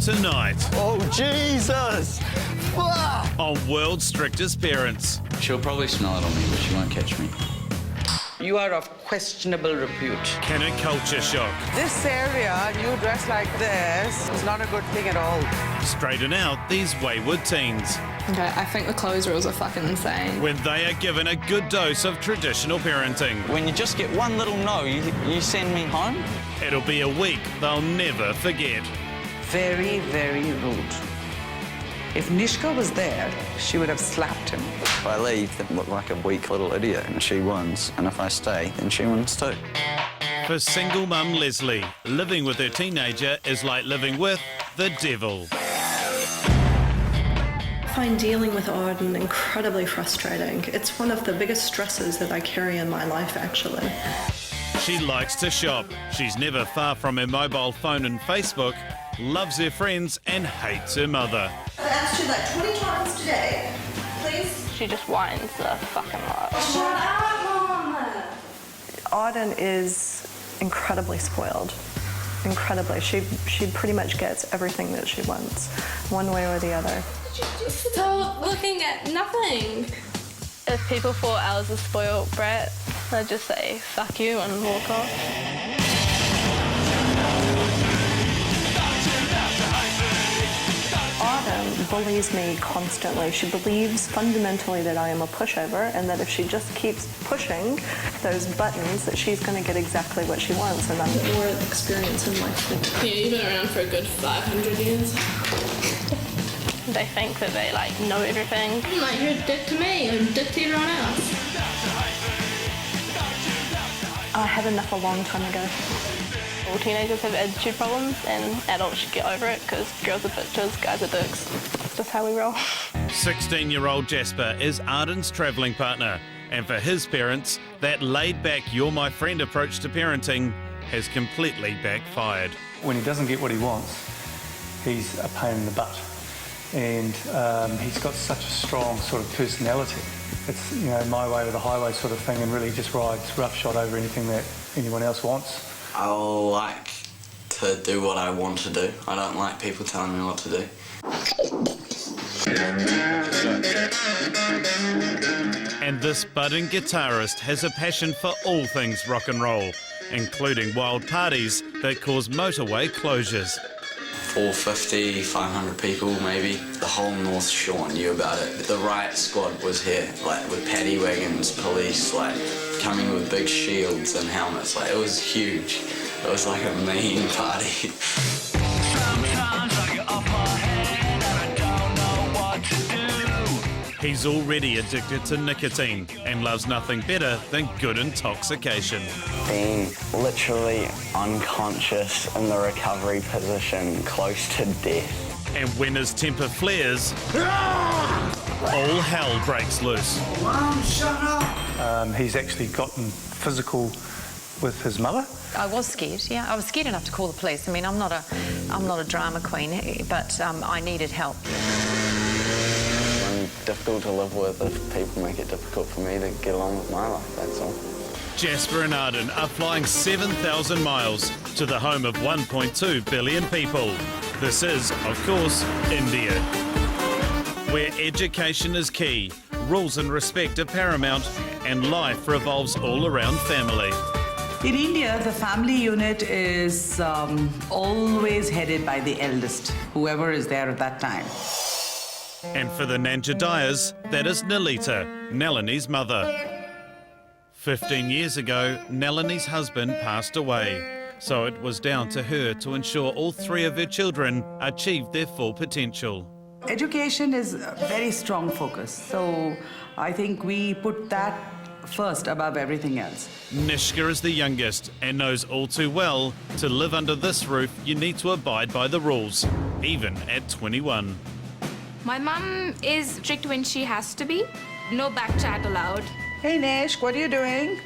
Tonight. Oh, Jesus! Fuck! On World's Strictest Parents. She'll probably smell it on me, but she won't catch me. You are of questionable repute. Can a culture shock This area, you dress like this, is not a good thing at all. straighten out these wayward teens Okay, I think the clothes rules are fucking insane. when they are given a good dose of traditional parenting? When you just get one little no, you send me home? It'll be a week they'll never forget. Very, very rude. If Nishka was there, she would have slapped him. If I leave, then I look like a weak little idiot, and she wins. And if I stay, then she wins too. For single mum Leslie, living with her teenager is like living with the devil. I find dealing with Arden incredibly frustrating. It's one of the biggest stresses that I carry in my life, actually. She likes to shop. She's never far from her mobile phone and Facebook, loves her friends and hates her mother. I've asked you like 20 times today. Please? She just whines the fucking lot. Shut up, Mom! Arden is incredibly spoiled. Incredibly. She pretty much gets everything that she wants, one way or the other. Stop looking at nothing. If people thought I was a spoiled brat, I'd just say fuck you and walk off. Arden bullies me constantly. She believes fundamentally that I am a pushover and that if she just keeps pushing those buttons that she's going to get exactly what she wants, and I'm more experience in life. Yeah, you've been around for a good 500 years. They think that they like know everything. Like, you're a dick to me, I'm a dick to everyone else. I had enough a long time ago. All teenagers have attitude problems and adults should get over it because girls are bitches, guys are dicks. That's just how we roll. 16-year-old Jasper is Arden's travelling partner, and for his parents, that laid-back "you're my friend" approach to parenting has completely backfired. When he doesn't get what he wants, he's a pain in the butt. And he's got such a strong sort of personality. It's, you know, my way or the highway sort of thing, and really just rides roughshod over anything that anyone else wants. I like to do what I want to do. I don't like people telling me what to do. And this budding guitarist has a passion for all things rock and roll, including wild parties that cause motorway closures. 450, 500 people maybe. The whole North Shore knew about it. The riot squad was here, like with paddy wagons, police, like coming with big shields and helmets. Like, it was huge. It was like a mean party. Sometimes I get off my head and I don't know what to do. He's already addicted to nicotine and loves nothing better than good intoxication. Being literally unconscious in the recovery position, close to death. And when his temper flares, all hell breaks loose. Mum, shut up! He's actually gotten physical with his mother. I was scared, yeah. I was scared enough to call the police. I mean, I'm not a drama queen, but I needed help. I'm difficult to live with if people make it difficult for me to get along with my life, that's all. Jasper and Arden are flying 7,000 miles to the home of 1.2 billion people. This is, of course, India, where education is key, rules and respect are paramount, and life revolves all around family. In India, the family unit is always headed by the eldest, whoever is there at that time. And for the Nanjadayas, that is Nalita, Nalini's mother. 15 years ago, Nalini's husband passed away, so it was down to her to ensure all three of her children achieved their full potential. Education is a very strong focus, so I think we put that first above everything else. Nishka is the youngest and knows all too well to live under this roof you need to abide by the rules, even at 21. My mum is strict when she has to be. No back chat allowed. Hey Nish, what are you doing?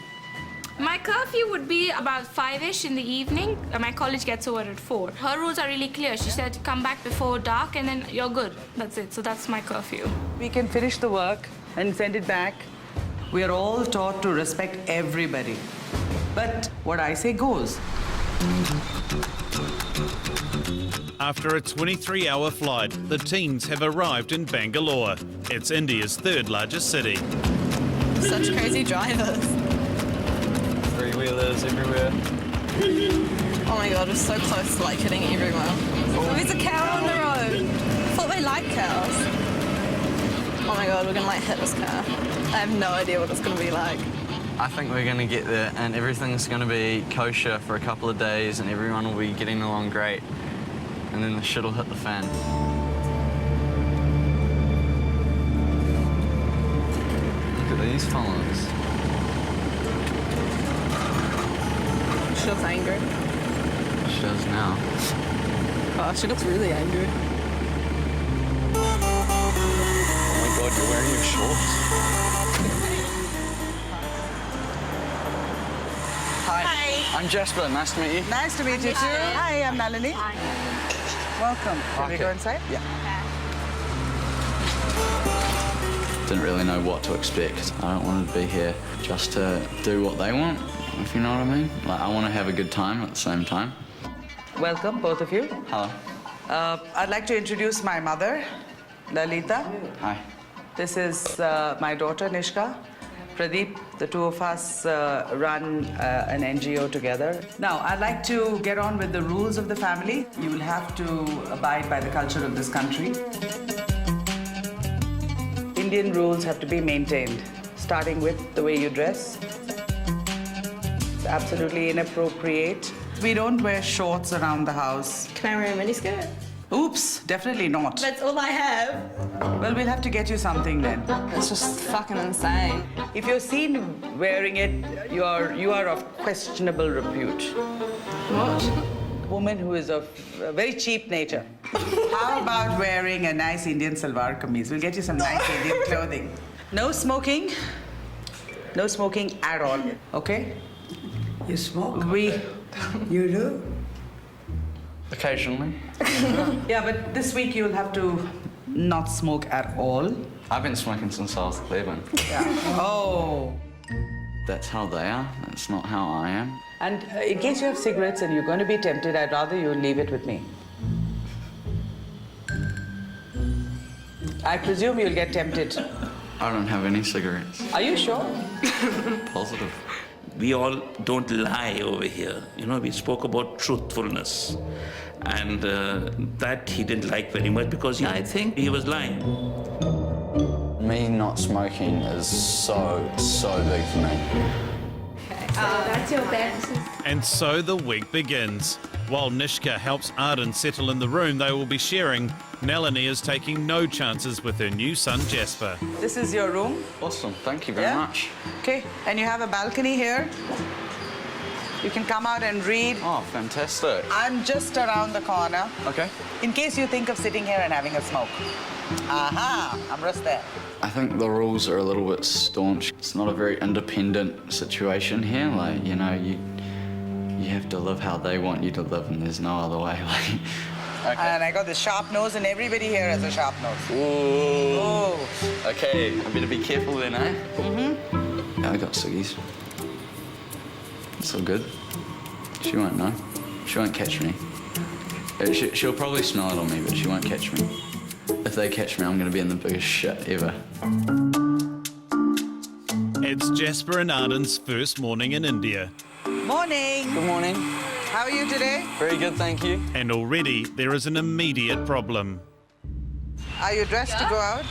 My curfew would be about 5-ish in the evening. My college gets over at 4. Her rules are really clear. She said to come back before dark and then you're good. That's it. So that's my curfew. We can finish the work and send it back. We are all taught to respect everybody. But what I say goes. After a 23-hour flight, the teens have arrived in Bangalore. It's India's third largest city. Such crazy drivers. Three-wheelers everywhere. Oh my god, we're so close to like hitting everyone. Oh, there's a cow on the road. I thought they liked cows. Oh my god, we're gonna like hit this car. I have no idea what it's gonna be like. I think we're going to get there and everything's going to be kosher for a couple of days and everyone will be getting along great. And then the shit will hit the fan. Look at these fellas. She looks angry. She does now. Oh, she looks really angry. Oh my god, you're wearing your shorts? Hi. I'm Jasper. Nice to meet you. Nice to meet you too. Hi, I'm Nalini. Welcome. Can we go inside? Yeah. Didn't really know what to expect. I don't want to be here just to do what they want, if you know what I mean. Like, I want to have a good time at the same time. Welcome, both of you. Hello. I'd like to introduce my mother, Lalita. Hi. This is my daughter, Nishka. Pradeep, the two of us run an NGO together. Now, I'd like to get on with the rules of the family. You will have to abide by the culture of this country. Indian rules have to be maintained, starting with the way you dress. It's absolutely inappropriate. We don't wear shorts around the house. Can I wear a miniskirt? Oops, definitely not. That's all I have. Well, we'll have to get you something then. It's just fucking insane. If you're seen wearing it, you are of questionable repute. What? Woman who is of very cheap nature. How about wearing a nice Indian salwar kameez? We'll get you some nice Indian clothing. No smoking. No smoking at all, okay? You smoke? You do? Occasionally. Yeah, but this week you'll have to not smoke at all. I've been smoking since I was 11. Yeah. Oh. That's how they are. That's not how I am. And in case you have cigarettes and you're going to be tempted, I'd rather you leave it with me. I presume you'll get tempted. I don't have any cigarettes. Are you sure? Positive. We all don't lie over here. You know, we spoke about truthfulness. And that he didn't like very much because I think he was lying. Me not smoking is so big for me. That's your bed. And so the week begins. While Nishka helps Arden settle in the room they will be sharing, Nalini is taking no chances with her new son Jasper. This is your room. Awesome, thank you very much. Okay, and you have a balcony here. You can come out and read. Oh, fantastic. I'm just around the corner. Okay. In case you think of sitting here and having a smoke. Aha, I'm just there. I think the rules are a little bit staunch. It's not a very independent situation here. Like, you know, you have to live how they want you to live, and there's no other way. Like, okay. And I got this sharp nose, and everybody here has a sharp nose. Ooh. Oh. Okay, I better be careful then, eh? Mm-hmm. Yeah, I got ciggies. It's all good. She won't know. She won't catch me. She'll probably smell it on me, but she won't catch me. If they catch me, I'm going to be in the biggest shit ever. It's Jasper and Arden's first morning in India. Morning. Good morning. How are you today? Very good, thank you. And already there is an immediate problem. Are you dressed to go out?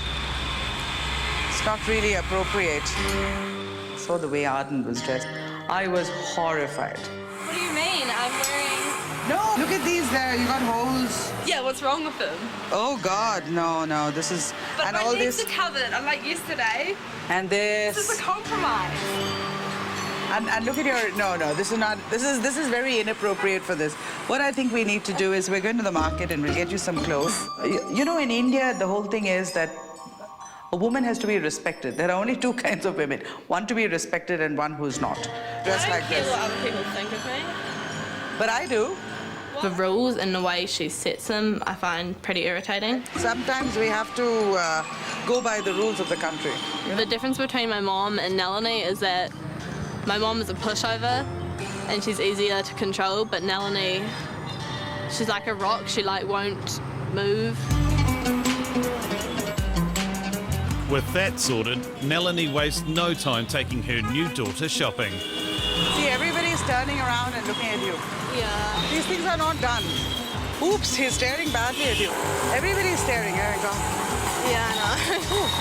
It's not really appropriate. I saw the way Arden was dressed. I was horrified. What do you mean? I'm wearing... No, look at these there. You got holes. Yeah, what's wrong with them? Oh, God. No. This is... But and my all legs this... are covered, unlike yesterday. And this... This is a compromise. And look at your... No. This is not... This is very inappropriate for this. What I think we need to do is we're going to the market and we'll get you some clothes. You know, in India, the whole thing is that a woman has to be respected. There are only two kinds of women. One to be respected and one who's not. Dressed like this. I don't care what other people think of me. But I do. The rules and the way she sets them, I find pretty irritating. Sometimes we have to go by the rules of the country. The difference between my mom and Nalini is that my mom is a pushover and she's easier to control, but Nalini, She's like a rock. She like won't move. With that sorted, Melanie wastes no time taking her new daughter shopping. See, everybody's turning around and looking at you. Yeah. These things are not done. Oops, he's staring badly at you. Everybody's staring. Oh my God. Yeah, I know.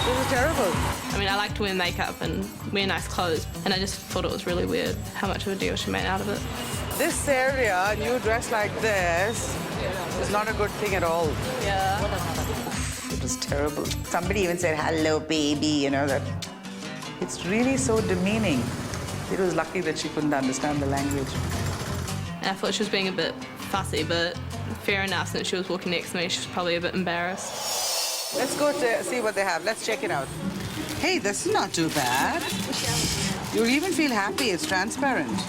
This is terrible. I mean, I like to wear makeup and wear nice clothes, and I just thought it was really weird how much of a deal she made out of it. This area, and you dress like this, is not a good thing at all. Yeah. It was terrible. Somebody even said, hello, baby, you know, that. It's really so demeaning. It was lucky that she couldn't understand the language. And I thought she was being a bit fussy, but fair enough, since she was walking next to me, she was probably a bit embarrassed. Let's go to see what they have. Let's check it out. Hey, this is not too bad. You even feel happy. It's transparent.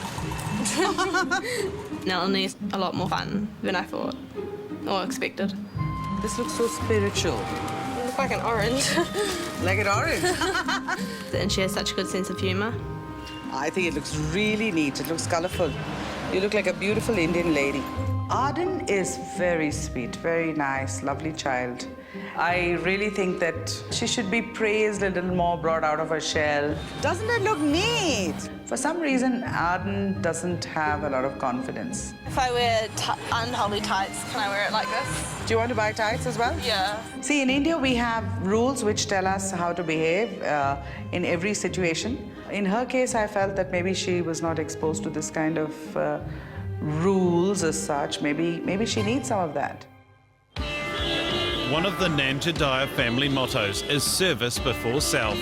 Nellany's a lot more fun than I thought or expected. This looks so spiritual. You look like an orange. Like an orange. And she has such a good sense of humour. I think it looks really neat. It looks colourful. You look like a beautiful Indian lady. Arden is very sweet, very nice, lovely child. I really think that she should be praised a little more, brought out of her shell. Doesn't it look neat? For some reason, Arden doesn't have a lot of confidence. If I wear unholy tights, can I wear it like this? Do you want to buy tights as well? Yeah. See, in India, we have rules which tell us how to behave in every situation. In her case, I felt that maybe she was not exposed to this kind of rules as such. Maybe she needs some of that. One of the Nanjadaya family mottos is service before self.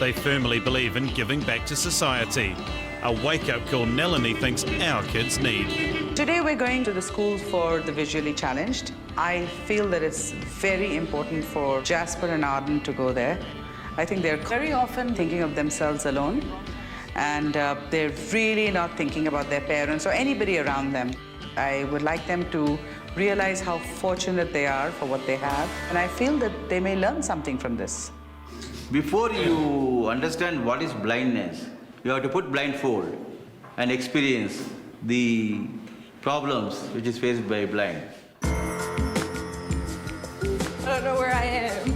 They firmly believe in giving back to society. A wake-up call Nellany thinks our kids need. Today we're going to the school for the visually challenged. I feel that it's very important for Jasper and Arden to go there. I think they're very often thinking of themselves alone, and they're really not thinking about their parents or anybody around them. I would like them to realize how fortunate they are for what they have, and I feel that they may learn something from this. Before you understand what is blindness, you have to put blindfold and experience the problems which is faced by blind. I don't know where I am.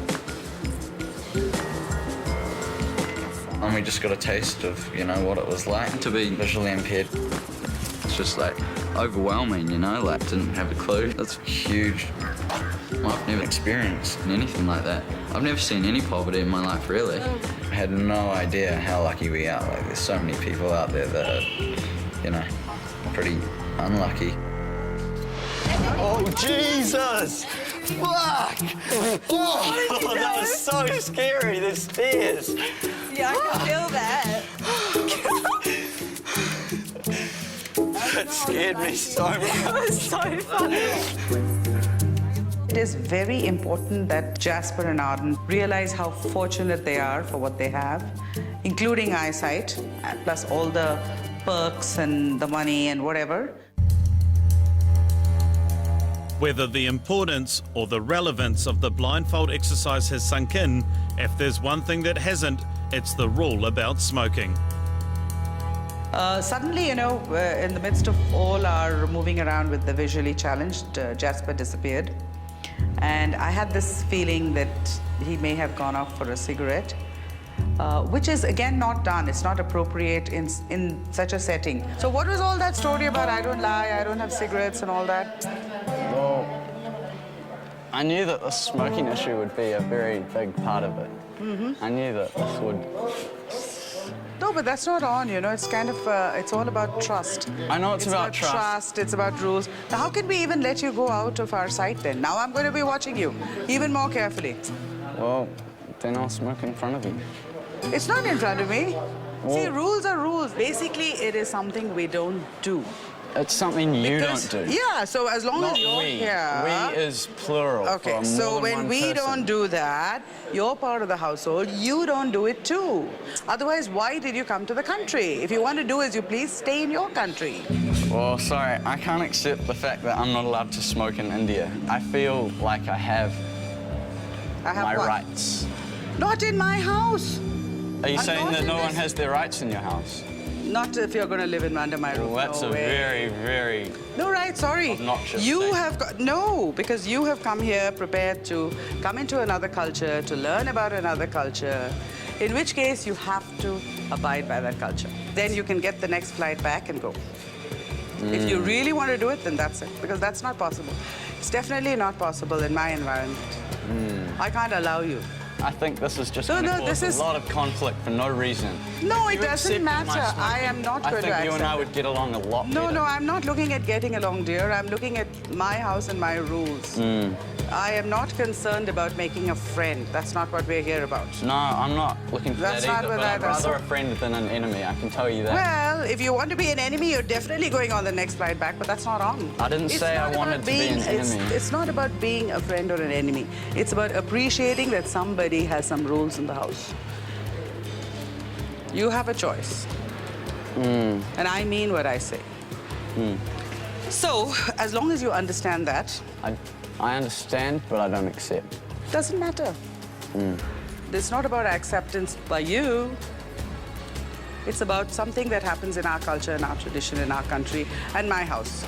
And we just got a taste of, you know, what it was like to be visually impaired. It's just like overwhelming, you know, like didn't have a clue. That's huge. I've never experienced anything like that. I've never seen any poverty in my life, really. I had no idea how lucky we are. Like, there's so many people out there that are, you know, pretty unlucky. Oh, Jesus! Fuck! Oh, that was so scary, the stairs. Yeah, I can feel that. That scared me so much. That was so funny. It is very important that Jasper and Arden realize how fortunate they are for what they have, including eyesight, plus all the perks and the money and whatever. Whether the importance or the relevance of the blindfold exercise has sunk in, if there's one thing that hasn't, it's the rule about smoking. Suddenly, you know, in the midst of all our moving around with the visually challenged, Jasper disappeared. And I had this feeling that he may have gone off for a cigarette, which is, again, not done. It's not appropriate in such a setting. So what was all that story about I don't lie, I don't have cigarettes and all that? Well, I knew that the smoking issue would be a very big part of it. I knew that this would... No, but that's not on, you know. It's kind of, it's all about trust. I know it's about trust. It's about rules. Now, how can we even let you go out of our sight then? Now I'm going to be watching you even more carefully. Well, then I'll smoke in front of you. It's not in front of me. Well, see, rules are rules. Basically, it is something we don't do. It's something you don't do. Yeah, so as long as you're we. here... We is plural. Okay, for so more than when one we person. don't do that, you're part of the household, you don't do it too. Otherwise, why did you come to the country? If you want to do as you please, stay in your country. Well, sorry, I can't accept the fact that I'm not allowed to smoke in India. I feel like I have my what? rights. Not in my house. Are you I'm saying not that in no one this- has their rights in your house? Not if you're going to live under my roof. Well, that's no a way. very, very No, right, sorry. obnoxious You thing. have got, no, because you have come here prepared to come into another culture, to learn about another culture, in which case you have to abide by that culture. Then you can get the next flight back and go. If you really want to do it, then that's it, because that's not possible. It's definitely not possible in my environment. I can't allow you. I think this is just No, going to no, cause this is- a lot of conflict for no reason. No, it You doesn't accepting my matter. I smoking, am not going to I think you and I accept would get along a lot No, better. no, I'm not looking at getting along, dear. I'm looking at my house and my rules. I am not concerned about making a friend. That's not what we're here about. No, I'm not looking for That's that not either, what but I'd I was- rather a friend than an enemy, I can tell you that. Well, if you want to be an enemy, you're definitely going on the next flight back, but that's not on. I didn't say I not wanted about to be an enemy. It's not about being a friend or an enemy. It's about appreciating that somebody has some rules in the house. You have a choice. And I mean what I say. So, as long as you understand that, I understand, but I don't accept. doesn't matter. It's not about acceptance by you. It's about something that happens in our culture, in our tradition, in our country, and my house.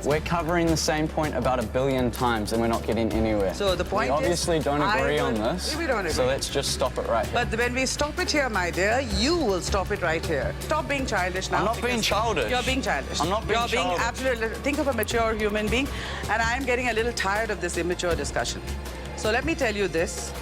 We're covering the same point about 1 billion times and we're not getting anywhere. So the point we is, obviously don't I agree on would- this. We don't agree. So let's just stop it right here. But when we stop it here, my dear, you will stop it right here. Stop being childish now. I'm not being because childish. You're being childish. I'm not being You're being childish. absolutely. Think of a mature human being, and I'm getting a little tired of this immature discussion. So let me tell you this.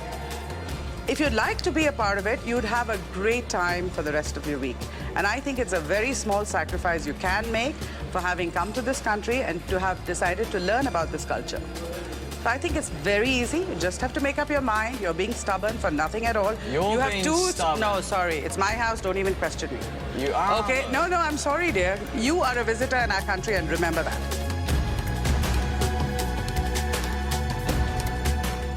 If you'd like to be a part of it, you'd have a great time for the rest of your week. And I think it's a very small sacrifice you can make for having come to this country and to have decided to learn about this culture. So I think it's very easy. You just have to make up your mind. You're being stubborn for nothing at all. You're you have being two. stubborn. No, sorry. It's my house. Don't even question me. You are. Okay? No, no, I'm sorry, dear. You are a visitor in our country, and remember that.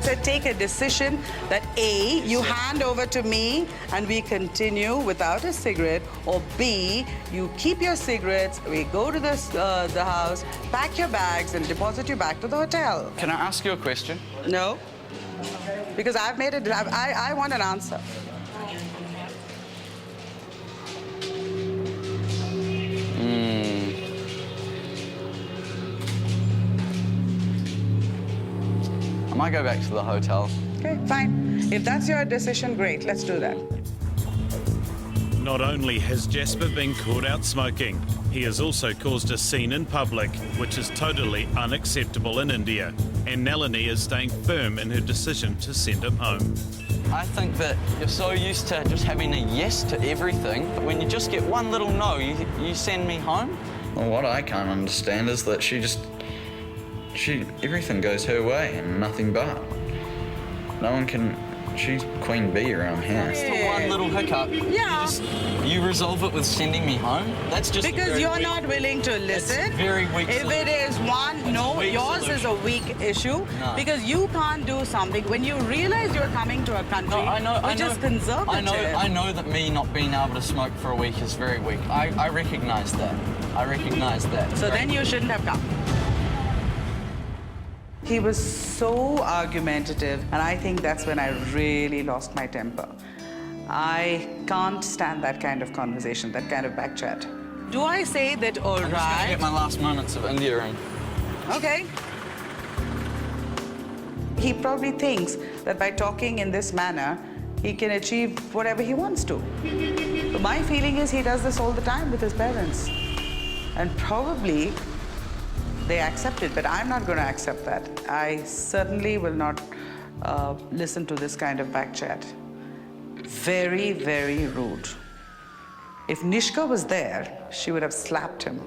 So take a decision that A, you hand over to me and we continue without a cigarette, or B, you keep your cigarettes, we go to the house, pack your bags and deposit you back to the hotel. Can I ask you a question? No, because I've made it, I want an answer. I might go back to the hotel. Okay, fine. If that's your decision, great, let's do that. Not only has Jasper been caught out smoking, he has also caused a scene in public, which is totally unacceptable in India. And Nalini is staying firm in her decision to send him home. I think that you're so used to just having a yes to everything, but when you just get one little no, you send me home? Well, what I can't understand is that everything goes her way and nothing but. No one can, she's queen bee around here. Just the one little hiccup. Yeah. You resolve it with sending me home? That's just Because you're not willing to listen. very weak If it is one, no, weak yours is a weak issue. No. Because you can't do something when you realize you're coming to a country which is conservative. I know that me not being able to smoke for a week is very weak. I recognise that. I recognise that. So then you shouldn't have come. He was so argumentative, and I think that's when I really lost my temper. I can't stand that kind of conversation, that kind of back chat. Do I say that, all I'm just gonna right? get my last moments of India in. Okay. He probably thinks that by talking in this manner, he can achieve whatever he wants to. But my feeling is he does this all the time with his parents. And probably they accept it, but I'm not going to accept that. I certainly will not listen to this kind of back chat. Very, very rude. If Nishka was there, she would have slapped him.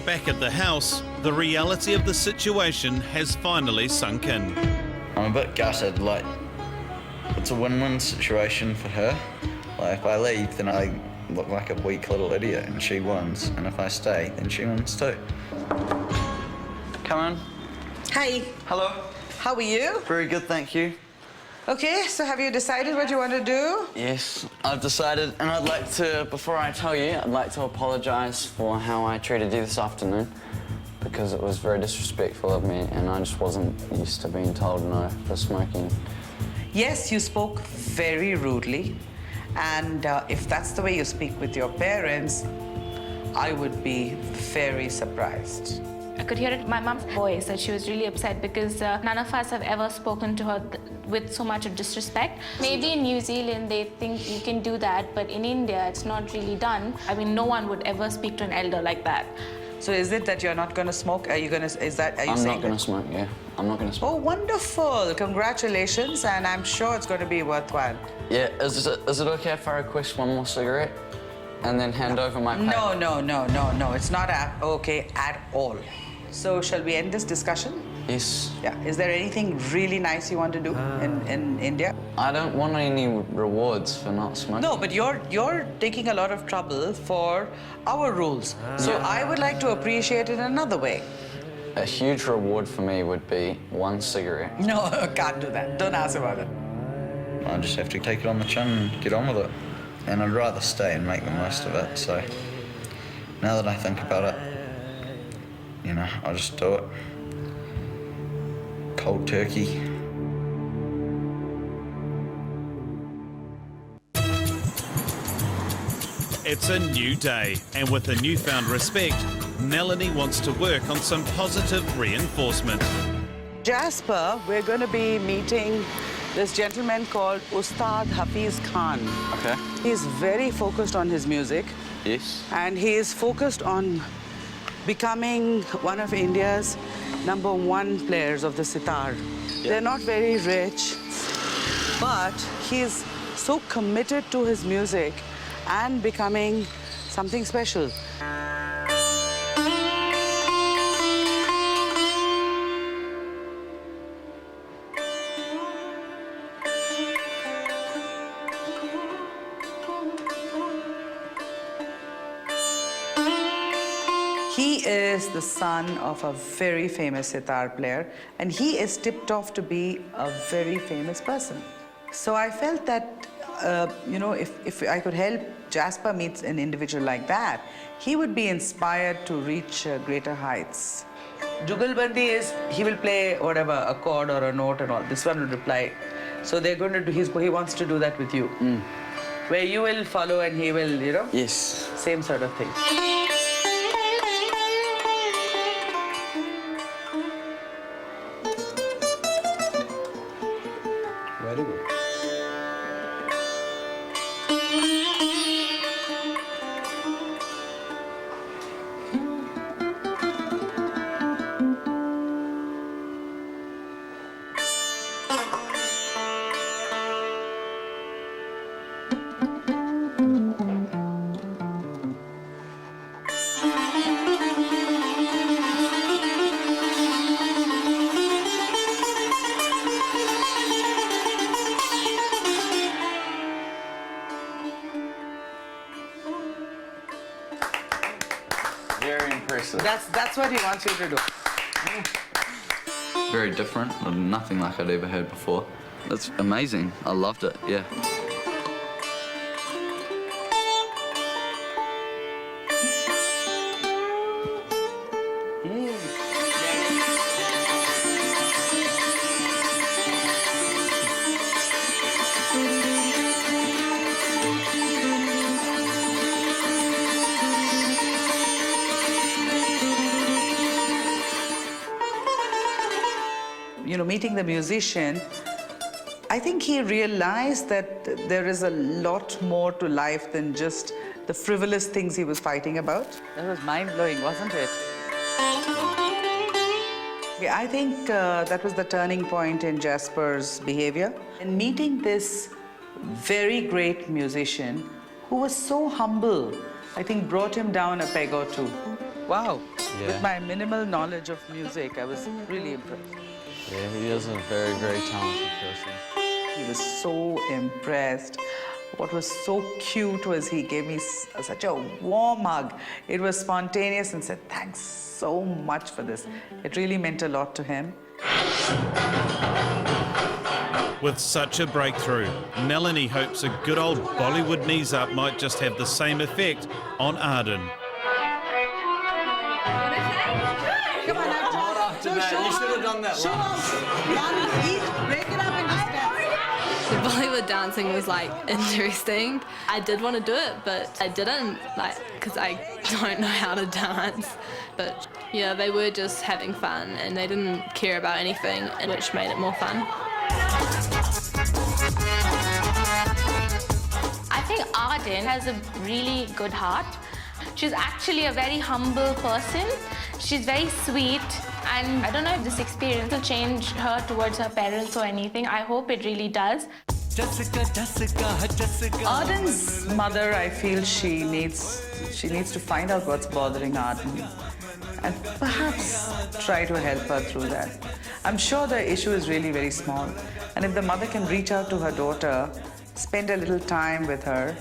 Back at the house, the reality of the situation has finally sunk in. I'm a bit gutted, like, it's a win-win situation for her. Like, if I leave, then I look like a weak little idiot and she wins. And if I stay, then she wins too. Come on. Hi. Hello. How are you? Very good, thank you. Okay, so have you decided what you want to do? Yes, I've decided, and I'd like to, before I tell you, I'd like to apologise for how I treated you this afternoon, because it was very disrespectful of me, and I just wasn't used to being told no for smoking Yes, you spoke very rudely, and if that's the way you speak with your parents, I would be very surprised. I could hear it in my mom's voice that she was really upset because none of us have ever spoken to her with so much of disrespect. Maybe in New Zealand they think you can do that, but in India it's not really done. I mean, no one would ever speak to an elder like that. So is it that you're not going to smoke? Are you going to, I'm not going to smoke, yeah. I'm not going to smoke. Oh, wonderful. Congratulations, and I'm sure it's going to be worthwhile. Yeah, is it okay if I request one more cigarette and then hand over my paper? No. It's not okay at all. So shall we end this discussion? Yes. Yeah. Is there anything really nice you want to do in India? I don't want any rewards for not smoking. No, but you're taking a lot of trouble for our rules. So I would like to appreciate it in another way. A huge reward for me would be one cigarette. No, can't do that. Don't ask about it. I just have to take it on the chin and get on with it. And I'd rather stay and make the most of it, so now that I think about it, you know, I'll just do it. Cold turkey. It's a new day, and with a newfound respect, Melanie wants to work on some positive reinforcement. Jasper, we're going to be meeting this gentleman called Ustad Hafiz Khan. Okay. He's very focused on his music. Yes. And he is focused on becoming one of India's #1 players of the sitar. Yeah. They're not very rich, but he's so committed to his music and becoming something special. He is the son of a very famous sitar player, and he is tipped off to be a very famous person. So I felt that, you know, if I could help Jasper meet an individual like that, he would be inspired to reach greater heights. Jugalbandi is, he will play whatever, a chord or a note and all. This one will reply. So they're going to do, he wants to do that with you. Where you will follow and he will, you know? Yes. Same sort of thing. Very good. Very impressive. That's what he wants you to do. Very different, nothing like I'd ever heard before. That's amazing. I loved it, yeah. You know, meeting the musician, I think he realized that there is a lot more to life than just the frivolous things he was fighting about. That was mind-blowing, wasn't it? Yeah, I think that was the turning point in Jasper's behavior. And meeting this very great musician who was so humble, I think brought him down a peg or two. Wow. Yeah. With my minimal knowledge of music, I was really impressed. Yeah, he is a very, very talented person. He was so impressed. What was so cute was he gave me such a warm hug. It was spontaneous and said, thanks so much for this. It really meant a lot to him. With such a breakthrough, Melanie hopes a good old Bollywood knees up might just have the same effect on Arden. Come on, now. You should have done that Show last. off. One, each, break it up into steps. Bollywood dancing was like interesting. I did want to do it, but I didn't, because I don't know how to dance. But yeah, they were just having fun and they didn't care about anything, which made it more fun. I think Arden has a really good heart. She's actually a very humble person. She's very sweet, and I don't know if this experience will change her towards her parents or anything. I hope it really does. Arden's mother, I feel she needs to find out what's bothering Arden and perhaps try to help her through that. I'm sure the issue is really very small, and if the mother can reach out to her daughter, spend a little time with her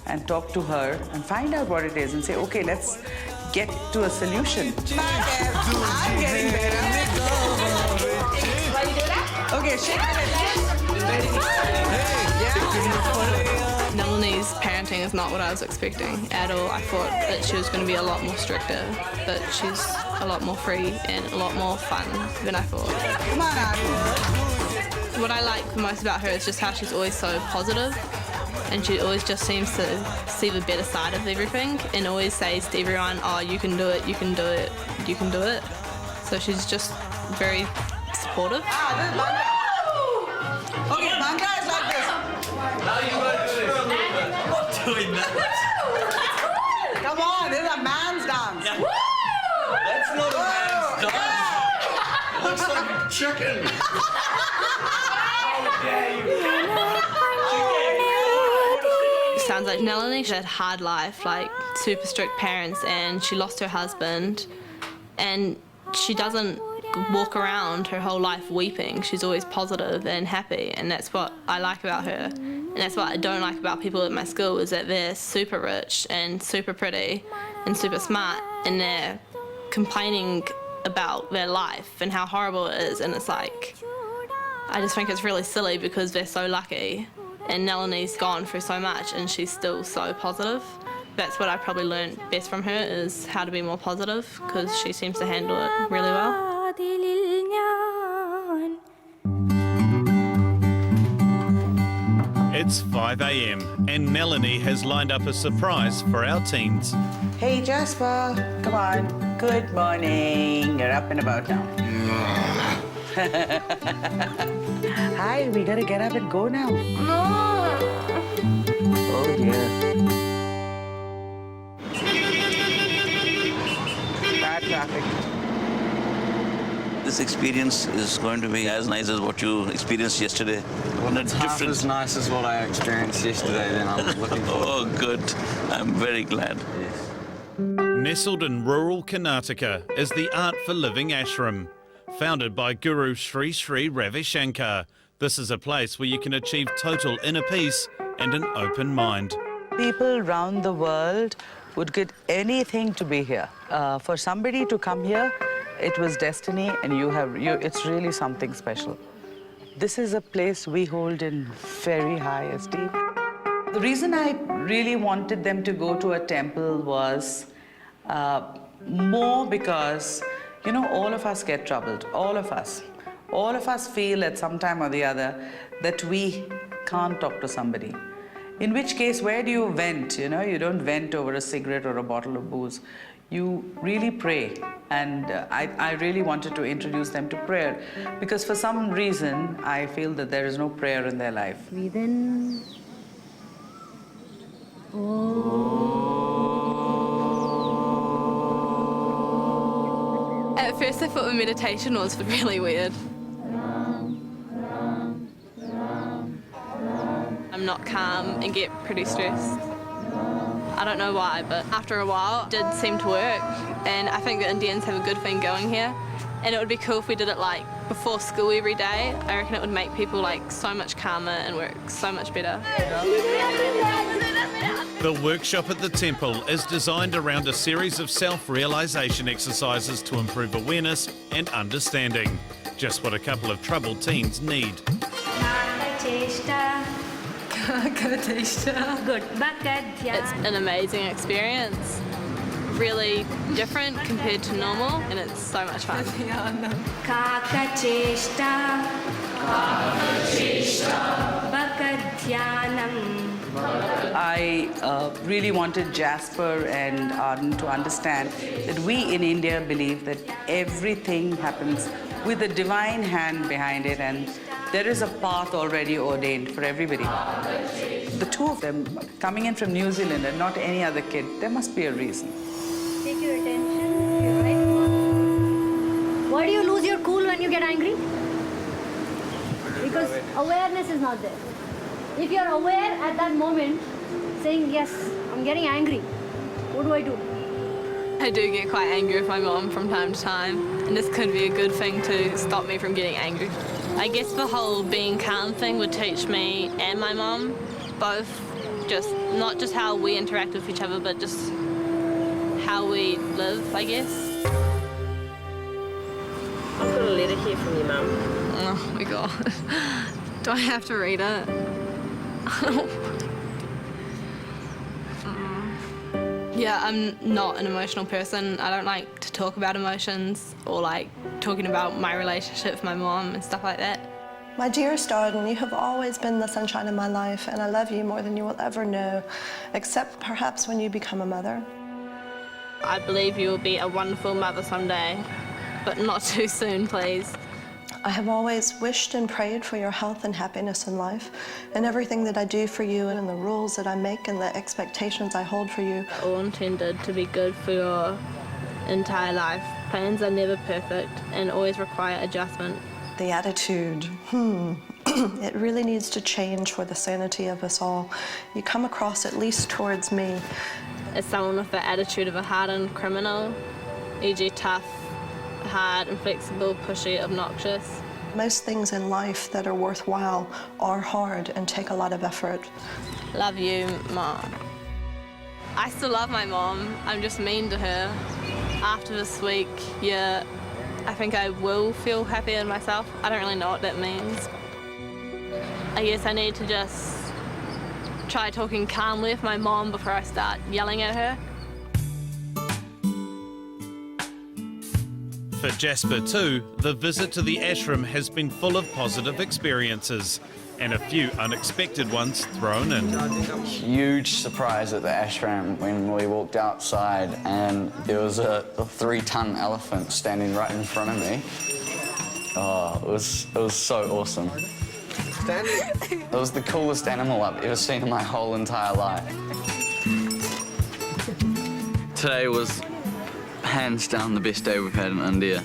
and talk to her and find out what it is and say, okay, let's get to a solution. I'm getting better. Okay, shake Nalini's parenting is not what I was expecting at all. I thought that she was going to be a lot more stricter, but she's a lot more free and a lot more fun than I thought. Come on, Arden. What I like the most about her is just how she's always so positive, and she always just seems to see the better side of everything and always says to everyone, oh, you can do it, you can do it, you can do it. So she's just very supportive. Okay, Bangla is like this. Now you got to do it. Not doing that. Come on, this is a man's dance. Yeah. That's not a man's dance. Looks like a chicken. Sounds like Nalini. She had a hard life, like super strict parents, and she lost her husband, and she doesn't walk around her whole life weeping. She's always positive and happy, and that's what I like about her. And that's what I don't like about people at my school, is that they're super rich and super pretty and super smart, and they're complaining about their life and how horrible it is, and it's like, I just think it's really silly because they're so lucky, and Nalini's gone through so much and she's still so positive. That's what I probably learned best from her, is how to be more positive, because she seems to handle it really well. It's 5 a.m. and Nalini has lined up a surprise for our teens. Hey, Jasper, come on. Good morning. You're up and about now. Hi, we gotta get up and go now. No. Oh, dear. Bad traffic. This experience is going to be as nice as what you experienced yesterday. It's half as nice as what I experienced yesterday, then I'm looking forward. Oh, good. I'm very glad. Yes. Nestled in rural Karnataka is the Art for Living Ashram. Founded by Guru Sri Sri Ravi Shankar, this is a place where you can achieve total inner peace and an open mind. People around the world would give anything to be here. For somebody to come here, it was destiny, and it's really something special. This is a place we hold in very high esteem. The reason I really wanted them to go to a temple was more because, you know, all of us get troubled, all of us. All of us feel at some time or the other that we can't talk to somebody. In which case, where do you vent? You know, you don't vent over a cigarette or a bottle of booze. You really pray, and I really wanted to introduce them to prayer, because for some reason I feel that there is no prayer in their life. Breathe in. At first I thought the meditation was really weird. I'm not calm and get pretty stressed. I don't know why, but after a while it did seem to work, and I think the Indians have a good thing going here, and it would be cool if we did it like before school every day. I reckon it would make people like so much calmer and work so much better. The workshop at the temple is designed around a series of self-realisation exercises to improve awareness and understanding. Just what a couple of troubled teens need. It's an amazing experience. Really different compared to normal, and it's so much fun. Kaka cheshta. I really wanted Jasper and Arden to understand that we in India believe that everything happens with a divine hand behind it, and there is a path already ordained for everybody. The two of them coming in from New Zealand and not any other kid, there must be a reason. Take your attention, your right one. Why do you lose your cool when you get angry? Because awareness is not there. If you're aware at that moment, saying, yes, I'm getting angry, what do I do? I do get quite angry with my mom from time to time, and this could be a good thing to stop me from getting angry. I guess the whole being calm thing would teach me and my mom both just not just how we interact with each other, but just how we live, I guess. I've got a letter here from your mum. Oh my god. Do I have to read it? Yeah, I'm not an emotional person. I don't like to talk about emotions or like talking about my relationship with my mom and stuff like that. My dearest Arden, you have always been the sunshine of my life, and I love you more than you will ever know, except perhaps when you become a mother. I believe you will be a wonderful mother someday, but not too soon, please. I have always wished and prayed for your health and happiness in life, and everything that I do for you and the rules that I make and the expectations I hold for you. All intended to be good for your entire life. Plans are never perfect and always require adjustment. The attitude, it really needs to change for the sanity of us all. You come across, at least towards me, as someone with the attitude of a hardened criminal, e.g. tough, hard, inflexible, pushy, obnoxious. Most things in life that are worthwhile are hard and take a lot of effort. Love you, Mom. I still love my mom. I'm just mean to her. After this week, yeah, I think I will feel happier in myself. I don't really know what that means. I guess I need to just try talking calmly with my mom before I start yelling at her. For Jasper too, the visit to the ashram has been full of positive experiences and a few unexpected ones thrown in. Huge surprise at the ashram when we walked outside and there was a 3-ton elephant standing right in front of me. Oh, it was so awesome. It was the coolest animal I've ever seen in my whole entire life. Today was hands down the best day we've had in India.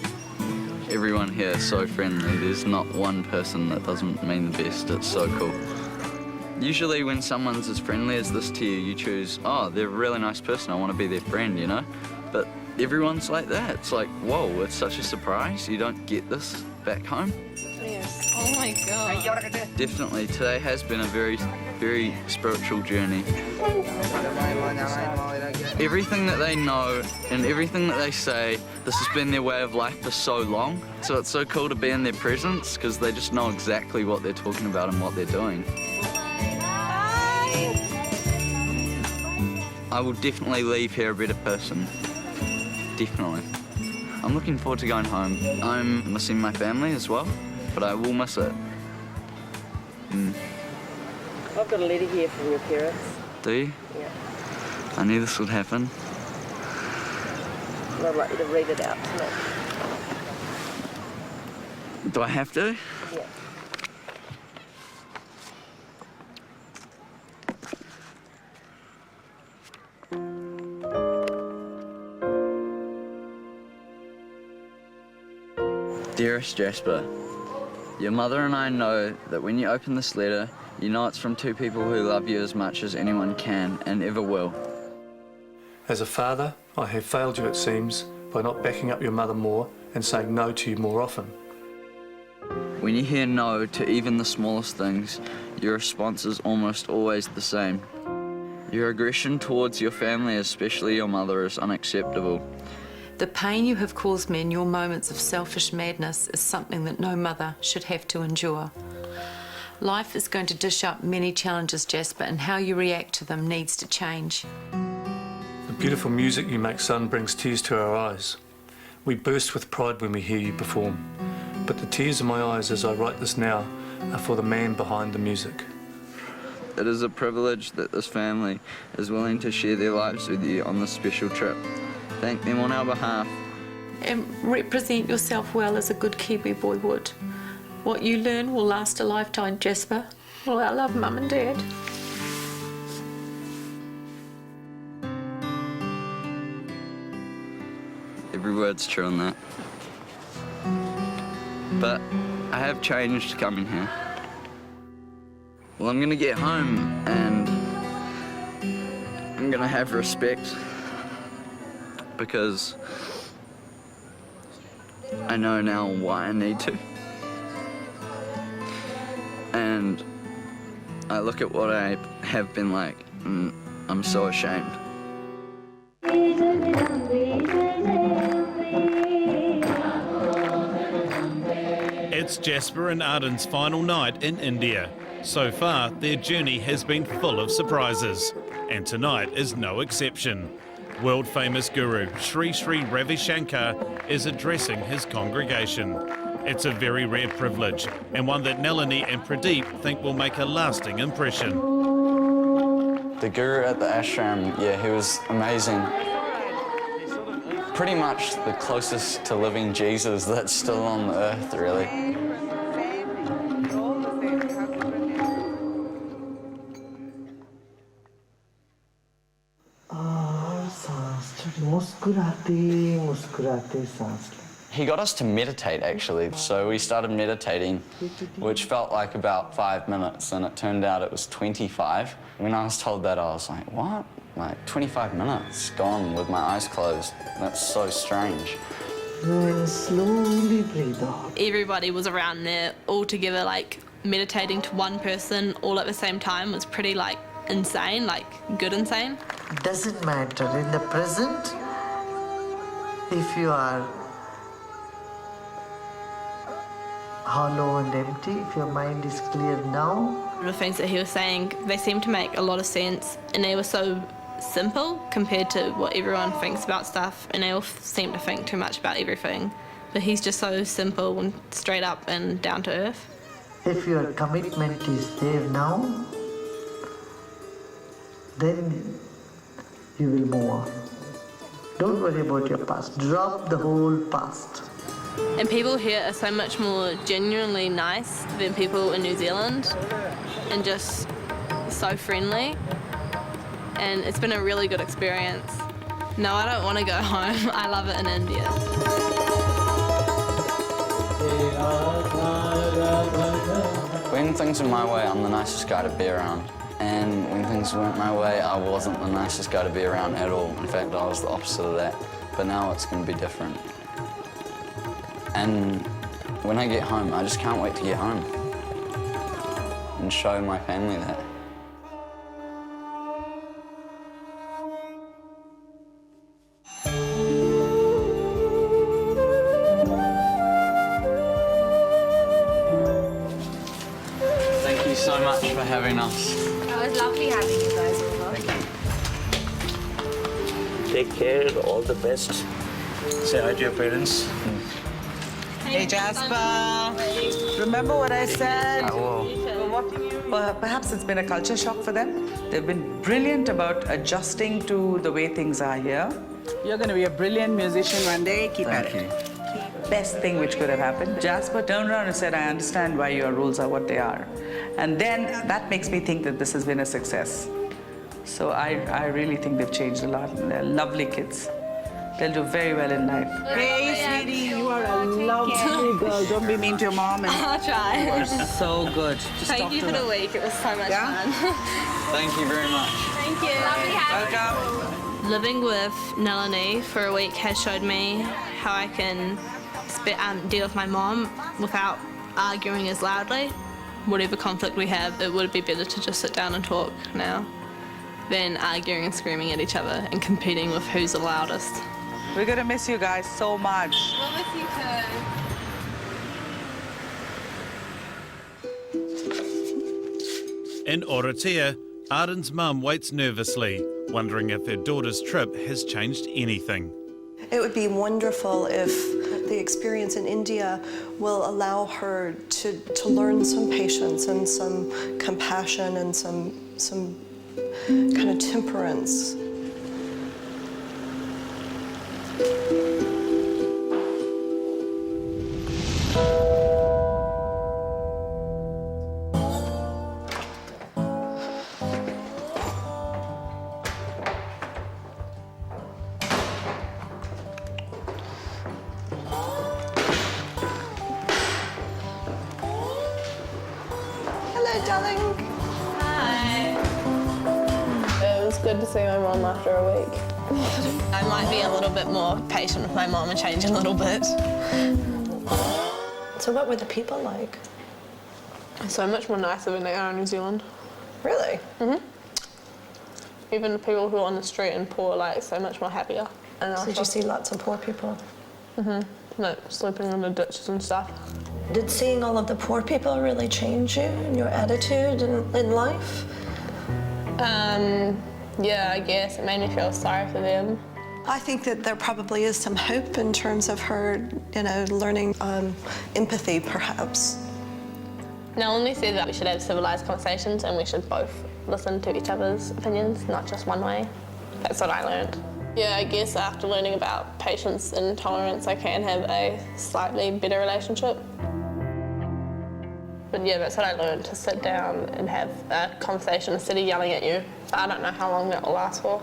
Everyone here is so friendly. There's not one person that doesn't mean the best. It's so cool. Usually when someone's as friendly as this to you, you choose, oh, they're a really nice person, I want to be their friend, you know? But everyone's like that. It's like, whoa, it's such a surprise. You don't get this back home. Yes. Oh my God. Definitely, today has been a very, very spiritual journey. Everything that they know and everything that they say, this has been their way of life for so long. So it's so cool to be in their presence because they just know exactly what they're talking about and what they're doing. I will definitely leave here a better person. Definitely. I'm looking forward to going home. I'm missing my family as well, but I will miss it. I've got a letter here from your parents. Do you? Yeah. I knew this would happen. And I'd like you to read it out to me. Do I have to? Yeah. Dearest Jasper, your mother and I know that when you open this letter, you know it's from two people who love you as much as anyone can and ever will. As a father, I have failed you, it seems, by not backing up your mother more and saying no to you more often. When you hear no to even the smallest things, your response is almost always the same. Your aggression towards your family, especially your mother, is unacceptable. The pain you have caused me in your moments of selfish madness is something that no mother should have to endure. Life is going to dish up many challenges, Jasper, and how you react to them needs to change. The beautiful music you make, son, brings tears to our eyes. We burst with pride when we hear you perform. But the tears in my eyes as I write this now are for the man behind the music. It is a privilege that this family is willing to share their lives with you on this special trip. Thank them on our behalf. And represent yourself well as a good Kiwi boy would. What you learn will last a lifetime, Jasper. Well, I love Mum and Dad. Every word's true on that. But I have changed coming here. Well, I'm gonna get home and I'm gonna have respect because I know now why I need to. And I look at what I have been like and I'm so ashamed. It's Jasper and Arden's final night in India. So far, their journey has been full of surprises, and tonight is no exception. World-famous guru Sri Sri Ravi Shankar is addressing his congregation. It's a very rare privilege, and one that Nalini and Pradeep think will make a lasting impression. The guru at the ashram, yeah, he was amazing. Pretty much the closest to living Jesus that's still on the earth, really. He got us to meditate, actually. So we started meditating, which felt like about 5 minutes, and it turned out it was 25. When I was told that, I was like, what? Like 25 minutes gone with my eyes closed. That's so strange. Then slowly breathe out. Everybody was around there all together, like meditating to one person all at the same time was pretty like insane, like good insane. Doesn't matter in the present if you are hollow and empty, if your mind is clear now. The things that he was saying, they seemed to make a lot of sense, and they were so simple compared to what everyone thinks about stuff, and they all seem to think too much about everything. But he's just so simple and straight up and down to earth. If your commitment is there now, then you will move on. Don't worry about your past. Drop the whole past. And people here are so much more genuinely nice than people in New Zealand, and just so friendly. And it's been a really good experience. No, I don't want to go home. I love it in India. When things are my way, I'm the nicest guy to be around. And when things weren't my way, I wasn't the nicest guy to be around at all. In fact, I was the opposite of that. But now it's going to be different. And when I get home, I just can't wait to get home and show my family that. Thank you so much for having us. It was lovely having you guys over. Thank you. Take care, all the best. Say hi to your parents. Hey, Jasper. Remember what I said? I will. Well, perhaps it's been a culture shock for them. They've been brilliant about adjusting to the way things are here. You're going to be a brilliant musician one day. Keep at it. Best thing which could have happened. Jasper turned around and said, I understand why your rules are what they are. And then that makes me think that this has been a success. So I really think they've changed a lot. They're lovely kids. They'll do very well in life. Hey, sweetie, you are a lovely girl. Don't be mean to your mom. I'll try. You are so good. Just Thank you for the week. It was so much fun. Thank you very much. Thank you. Lovely having you. Welcome. Living with Nalini for a week has showed me how I can deal with my mom without arguing as loudly. Whatever conflict we have, it would be better to just sit down and talk now than arguing and screaming at each other and competing with who's the loudest. We're going to miss you guys so much. We'll miss you too. In Orotia, Arden's mum waits nervously, wondering if her daughter's trip has changed anything. It would be wonderful if The experience in India will allow her to learn some patience and some compassion and some kind of temperance. Hello, darling. Hi. It was good to see my mum after a week. I might be a little bit more patient with my mum and change a little bit. So what were the people like? So much more nicer than they are in New Zealand. Really? Mhm. Even the people who are on the street and poor are like so much more happier. And So did you see lots of poor people? Mhm. Like sleeping in the ditches and stuff. Did seeing all of the poor people really change you and your attitude in life? Yeah, I guess. It made me feel sorry for them. I think that there probably is some hope in terms of her, learning empathy, perhaps. Melanie said that we should have civilised conversations and we should both listen to each other's opinions, not just one way. That's what I learned. Yeah, I guess after learning about patience and tolerance, I can have a slightly better relationship. But yeah, that's what I learned, to sit down and have a conversation instead of yelling at you. But I don't know how long that will last for.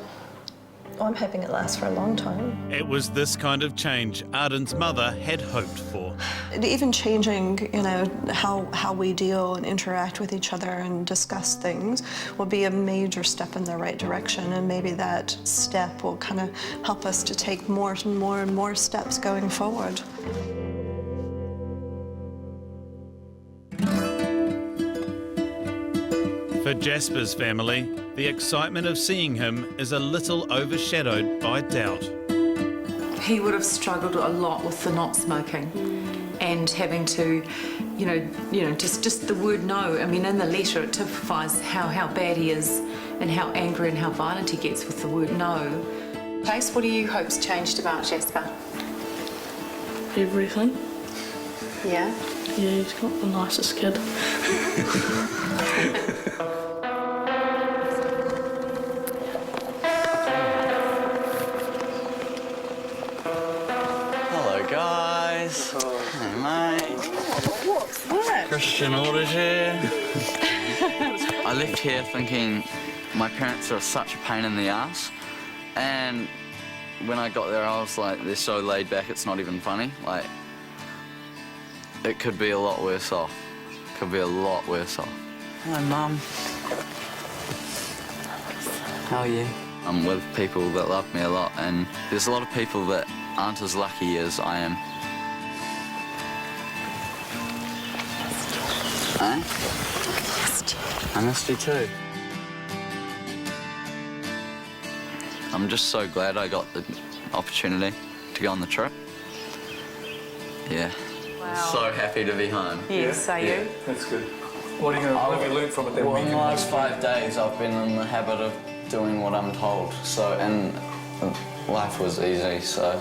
Oh, I'm hoping it lasts for a long time. It was this kind of change Arden's mother had hoped for. Even changing, how we deal and interact with each other and discuss things will be a major step in the right direction, and maybe that step will kind of help us to take more and more and more steps going forward. For Jasper's family, the excitement of seeing him is a little overshadowed by doubt. He would have struggled a lot with the not smoking and having to, just the word no. I mean, in the letter it typifies how bad he is and how angry and how violent he gets with the word no. Pace, what do you hope's changed about Jasper? Everything. Yeah? Yeah, he's got the nicest kid. Hello, guys. Hey, mate. What's that? Christian orders here. I left here thinking my parents are such a pain in the ass, and when I got there I was like, they're so laid back it's not even funny. Like, it could be a lot worse off. Could be a lot worse off. Hi, Mum. How are you? I'm with people that love me a lot, and there's a lot of people that aren't as lucky as I am. Eh? I missed you too. I'm just so glad I got the opportunity to go on the trip. Yeah. Wow. So happy to be home. Yes, are you? That's good. What have you learned from it then? Well, in the last 5 days, I've been in the habit of doing what I'm told. So, and life was easy, so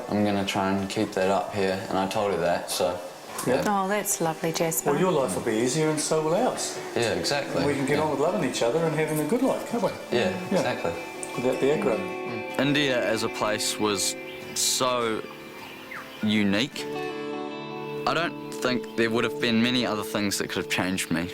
I'm going to try and keep that up here. And I told her that, so. Yeah. Oh, that's lovely, Jasper. Well, your life will be easier and so will ours. Yeah, exactly. And we can get on with loving each other and having a good life, can't we? Yeah, exactly. Without the aggro. India as a place was so unique. I don't think there would have been many other things that could have changed me.